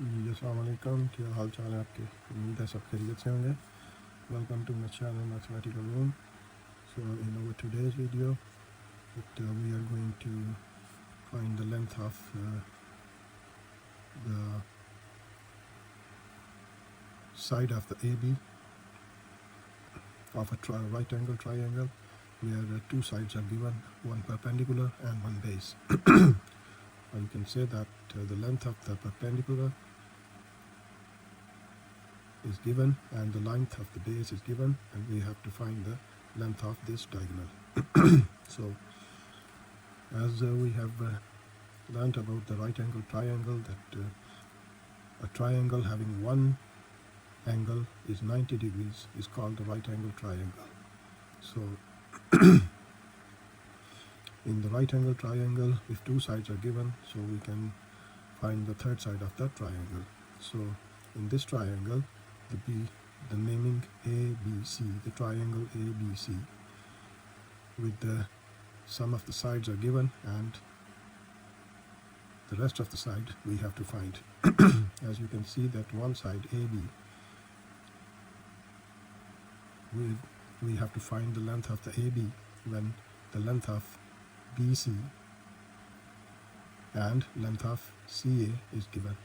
जी अस्सलाम वालेकुम, क्या हाल चाल है आपके? उम्मीद है सब खैरियत से होंगे. Welcome to my channel Mathematical Room. So in our today's video we are going to find the length of the side of the AB of a right angle triangle where two sides are given, one perpendicular and one base. And you can say that the length of the perpendicular is given and the length of the base is given, and we have to find the length of this diagonal. So as we have learned about the right angle triangle, that a triangle having one angle is 90 degrees is called the right angle triangle. So in the right angle triangle, if two sides are given, so we can find the third side of that triangle. So in this triangle, the naming ABC, the triangle ABC, with the sum of the sides are given and the rest of the side we have to find. As you can see that one side AB, we have to find the length of the AB when the length of BC and length of CA is given.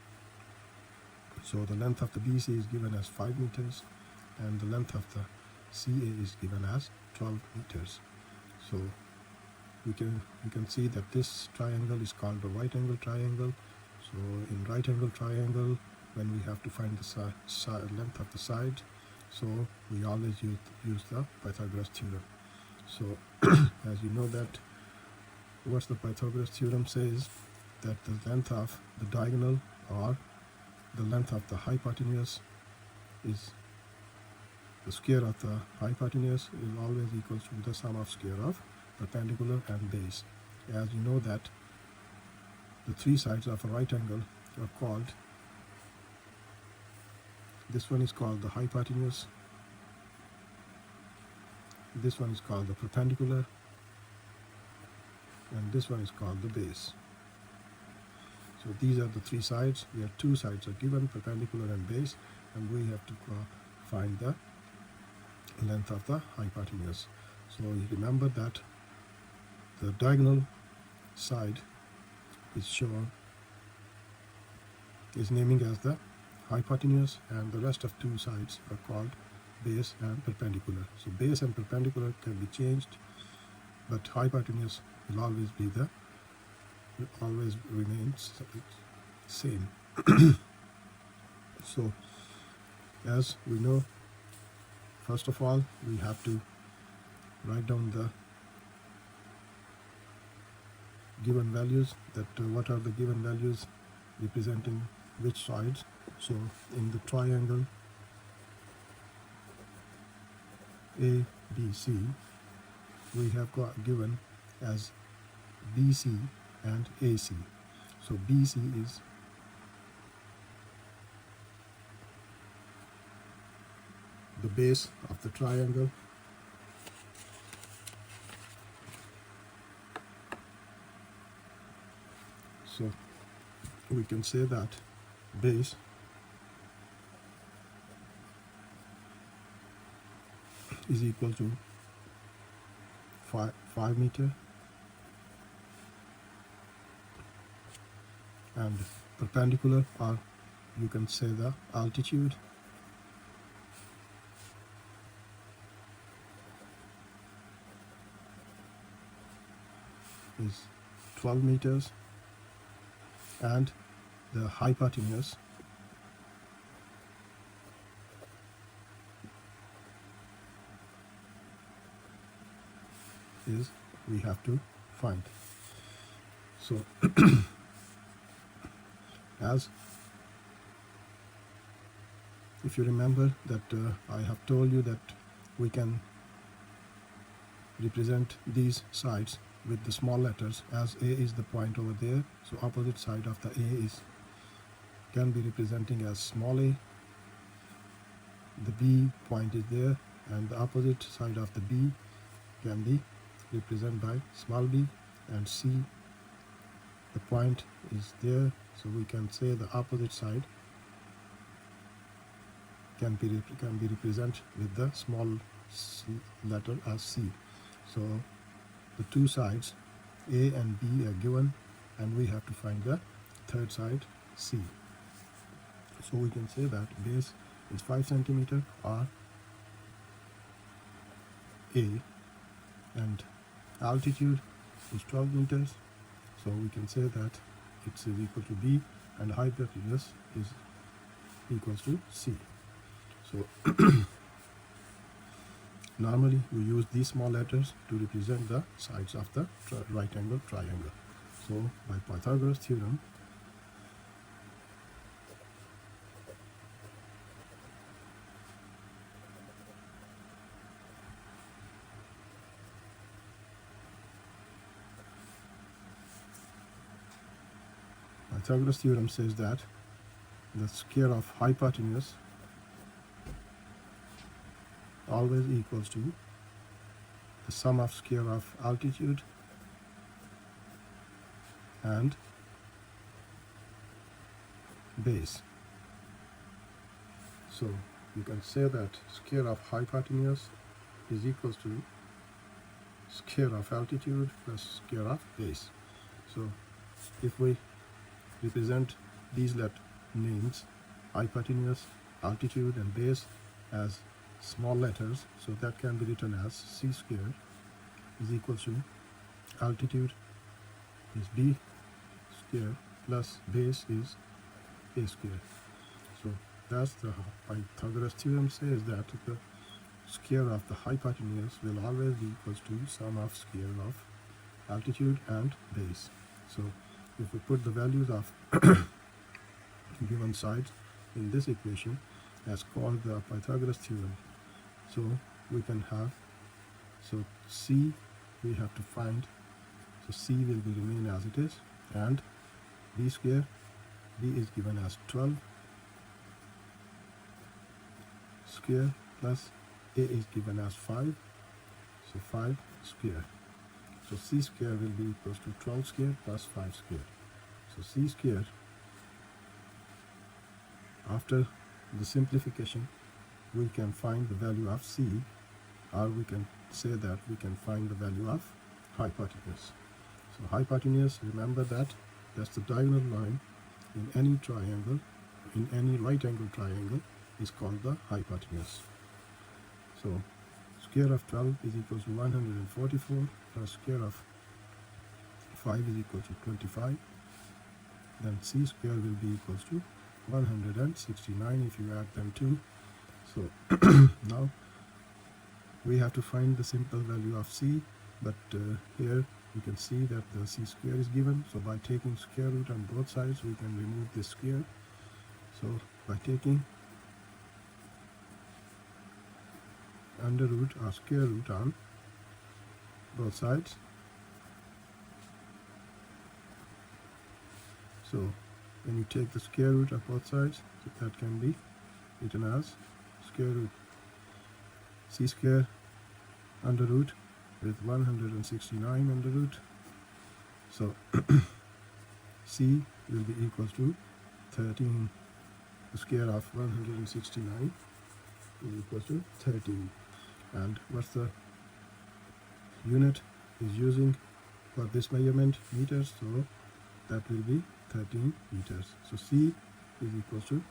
So the length of the BC is given as 5 meters and the length of the CA is given as 12 meters. So we can see that this triangle is called the right angle triangle. So in right angle triangle, when we have to find the length of the side, so we always use the Pythagoras theorem. So as you know that what the Pythagoras theorem says, that the length of the diagonal or the length of the hypotenuse is the square of the hypotenuse is always equal to the sum of square of perpendicular and base. As you know that the three sides of a right angle are called, this one is called the hypotenuse, this one is called the perpendicular, and this one is called the base. So these are the three sides where two sides are given, perpendicular and base, and we have to find the length of the hypotenuse. So you remember that the diagonal side is naming as the hypotenuse, and the rest of two sides are called base and perpendicular. So base and perpendicular can be changed, but hypotenuse will always remains same. So as we know, first of all we have to write down the given values, that what are the given values representing which sides. So in the triangle ABC, we have got given as BC and AC. So BC is the base of the triangle, so we can say that base is equal to 5 meter, and perpendicular, or you can say the altitude, is 12 meters, and the hypotenuse is we have to find. So as if you remember that I have told you that we can represent these sides with the small letters, as A is the point over there, so opposite side of the A can be representing as small a, the B point is there, and the opposite side of the B can be represented by small b, and C, the point is there, so we can say the opposite side can be represented with the small c letter as C. So the two sides A and B are given, and we have to find the third side C. So we can say that base is 5 centimeter or A, and altitude is 12 meters. So we can say that it's equal to B, and hypotenuse is equals to C. So normally we use these small letters to represent the sides of the right angle triangle. So by Pythagoras theorem, Pythagoras theorem says that the square of hypotenuse always equals to the sum of square of altitude and base. So you can say that square of hypotenuse is equals to square of altitude plus square of base. So if we represent these names, hypotenuse, altitude and base, as small letters, so that can be written as C squared is equal to altitude is B squared plus base is A squared. So that's the Pythagoras theorem says that the square of the hypotenuse will always be equals to sum of square of altitude and base. So if we put the values of given sides in this equation as called the Pythagoras theorem, so we can have, so C we have to find, so C will be remain as it is, and B square, B is given as 12 square plus A is given as 5, so 5 square. So C square will be equals to 12 square plus 5 square. So C square, after the simplification, we can find the value of C, or we can say that we can find the value of hypotenuse. So hypotenuse, remember that that's the diagonal line in any triangle, in any right angle triangle, is called the hypotenuse. So square of 12 is equal to 144 plus square of 5 is equal to 25. Then C square will be equals to 169 if you add them two. So now we have to find the simple value of C, but here you can see that the C square is given. So by taking square root on both sides, we can remove this square. So by taking under root or square root on both sides, so when you take the square root of both sides, so that can be written as square root C square under root with 169 under root. So C will be equals to 13. The square of 169 is equals to 13. And what's the unit is using for this measurement? Meters. So that will be 13 meters. So C is equals to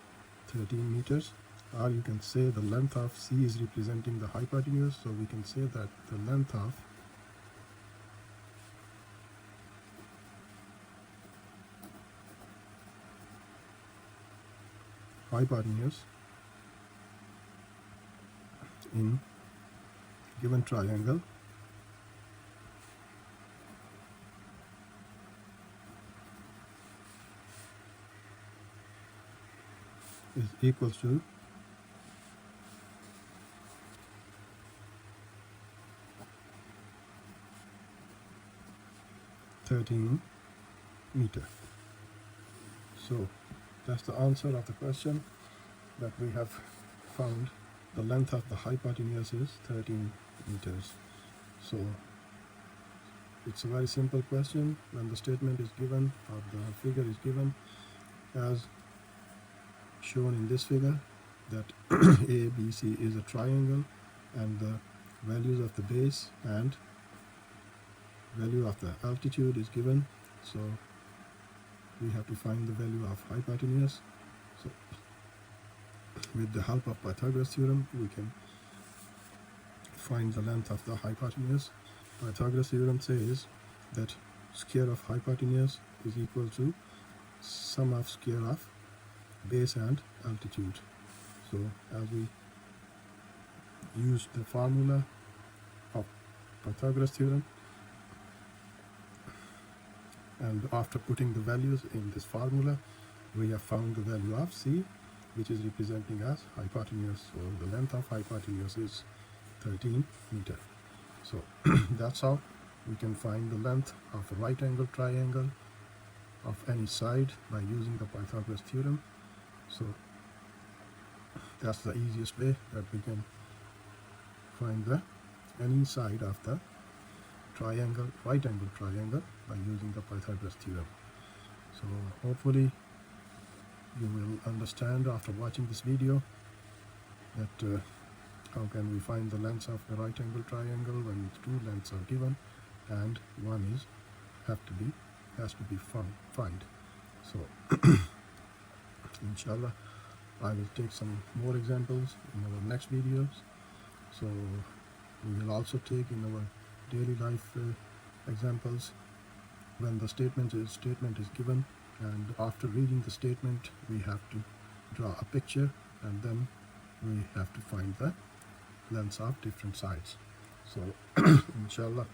13 meters. Or you can say the length of C is representing the hypotenuse. So we can say that the length of hypotenuse in given triangle is equals to 13 meters. So that's the answer of the question, that we have found the length of the hypotenuse is 13 meters. So it's a very simple question. When the statement is given or the figure is given as shown in this figure, that ABC is a triangle, and the values of the base and value of the altitude is given. So we have to find the value of hypotenuse. So with the help of Pythagoras theorem, we can find the length of the hypotenuse. Pythagoras theorem says that square of hypotenuse is equal to sum of square of base and altitude. So as we use the formula of Pythagoras theorem, and after putting the values in this formula, we have found the value of C, which is representing as hypotenuse. So the length of hypotenuse is 13 meters. So that's how we can find the length of a right angle triangle of any side by using the Pythagoras theorem. So that's the easiest way that we can find the any side of the triangle, right angle triangle, by using the Pythagoras theorem. So hopefully you will understand after watching this video that how can we find the lengths of the right angle triangle when two lengths are given and one is has to be found. So inshallah I will take some more examples in our next videos. So we will also take in our daily life examples when the statement is given, and after reading the statement we have to draw a picture, and then we have to find the lengths of different sides. So inshallah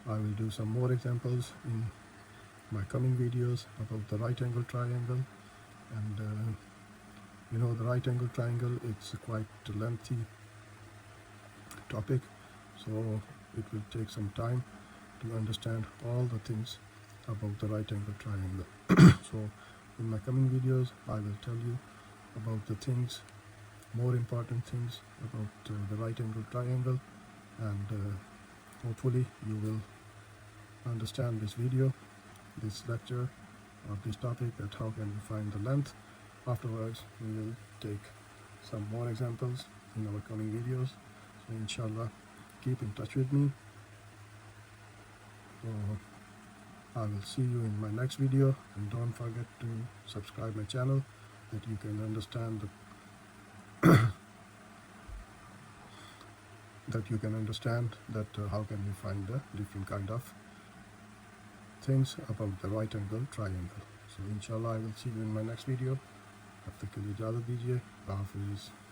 I will do some more examples in my coming videos about the right angle triangle. And you know, the right angle triangle, it's a quite lengthy topic, so it will take some time to understand all the things about the right angle triangle. So in my coming videos I will tell you about the things, more important things about the right angle triangle, and hopefully you will understand this video, this lecture, or this topic, that how can we find the length. Afterwards we will take some more examples in our coming videos. So inshallah keep in touch with me. So I will see you in my next video, and don't forget to subscribe my channel that you can understand the how can we find the different kind of things about the right angle triangle. So inshallah I will see you in my next video. तब तक के लिए इजाज़त दीजिए। अल्लाह हाफ़िज़।